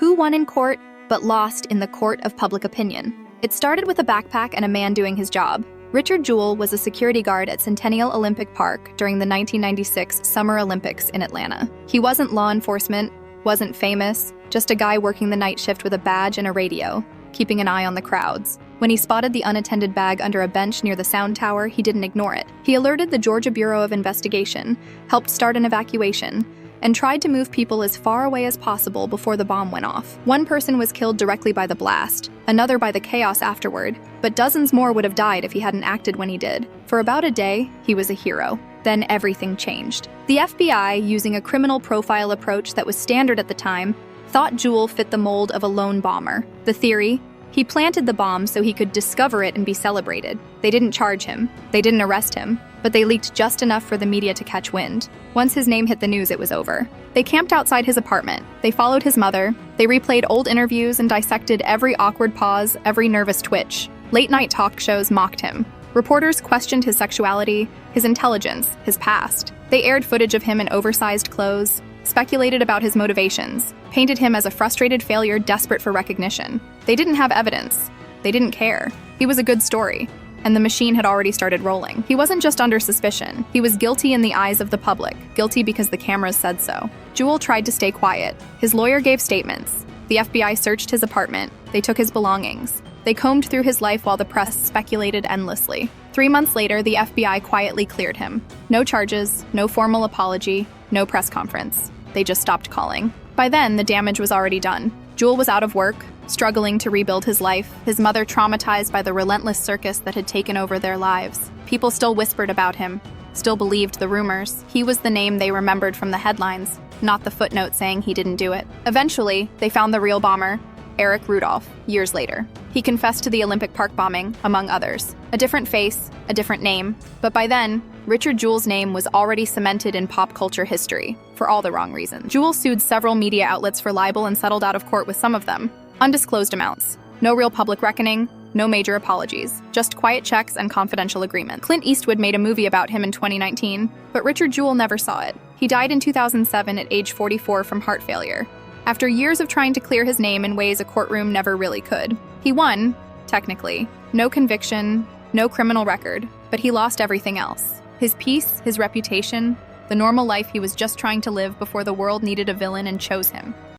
Who won in court, but lost in the court of public opinion? It started with a backpack and a man doing his job. Richard Jewell was a security guard at Centennial Olympic Park during the 1996 Summer Olympics in Atlanta. He wasn't law enforcement, wasn't famous, just a guy working the night shift with a badge and a radio, keeping an eye on the crowds. When he spotted the unattended bag under a bench near the sound tower, he didn't ignore it. He alerted the Georgia Bureau of Investigation, helped start an evacuation, and tried to move people as far away as possible before the bomb went off. One person was killed directly by the blast, another by the chaos afterward, but dozens more would have died if he hadn't acted when he did. For about a day, he was a hero. Then everything changed. The FBI, using a criminal profile approach that was standard at the time, thought Jewell fit the mold of a lone bomber. The theory: he planted the bomb so he could discover it and be celebrated. They didn't charge him, they didn't arrest him, but they leaked just enough for the media to catch wind. Once his name hit the news, it was over. They camped outside his apartment. They followed his mother. They replayed old interviews and dissected every awkward pause, every nervous twitch. Late-night talk shows mocked him. Reporters questioned his sexuality, his intelligence, his past. They aired footage of him in oversized clothes, speculated about his motivations, painted him as a frustrated failure desperate for recognition. They didn't have evidence. They didn't care. He was a good story, and the machine had already started rolling. He wasn't just under suspicion. He was guilty in the eyes of the public, guilty because the cameras said so. Jewell tried to stay quiet. His lawyer gave statements. The FBI searched his apartment. They took his belongings. They combed through his life while the press speculated endlessly. 3 months later, the FBI quietly cleared him. No charges, no formal apology, no press conference. They just stopped calling. By then, the damage was already done. Jewell was out of work, struggling to rebuild his life, his mother traumatized by the relentless circus that had taken over their lives. People still whispered about him, still believed the rumors. He was the name they remembered from the headlines, not the footnote saying he didn't do it. Eventually, they found the real bomber, Eric Rudolph, years later. He confessed to the Olympic Park bombing, among others. A different face, a different name, but by then, Richard Jewell's name was already cemented in pop culture history, for all the wrong reasons. Jewell sued several media outlets for libel and settled out of court with some of them. Undisclosed amounts. No real public reckoning, no major apologies, just quiet checks and confidential agreements. Clint Eastwood made a movie about him in 2019, but Richard Jewell never saw it. He died in 2007 at age 44 from heart failure, after years of trying to clear his name in ways a courtroom never really could. He won, technically. No conviction, no criminal record, but he lost everything else. His peace, his reputation, the normal life he was just trying to live before the world needed a villain and chose him.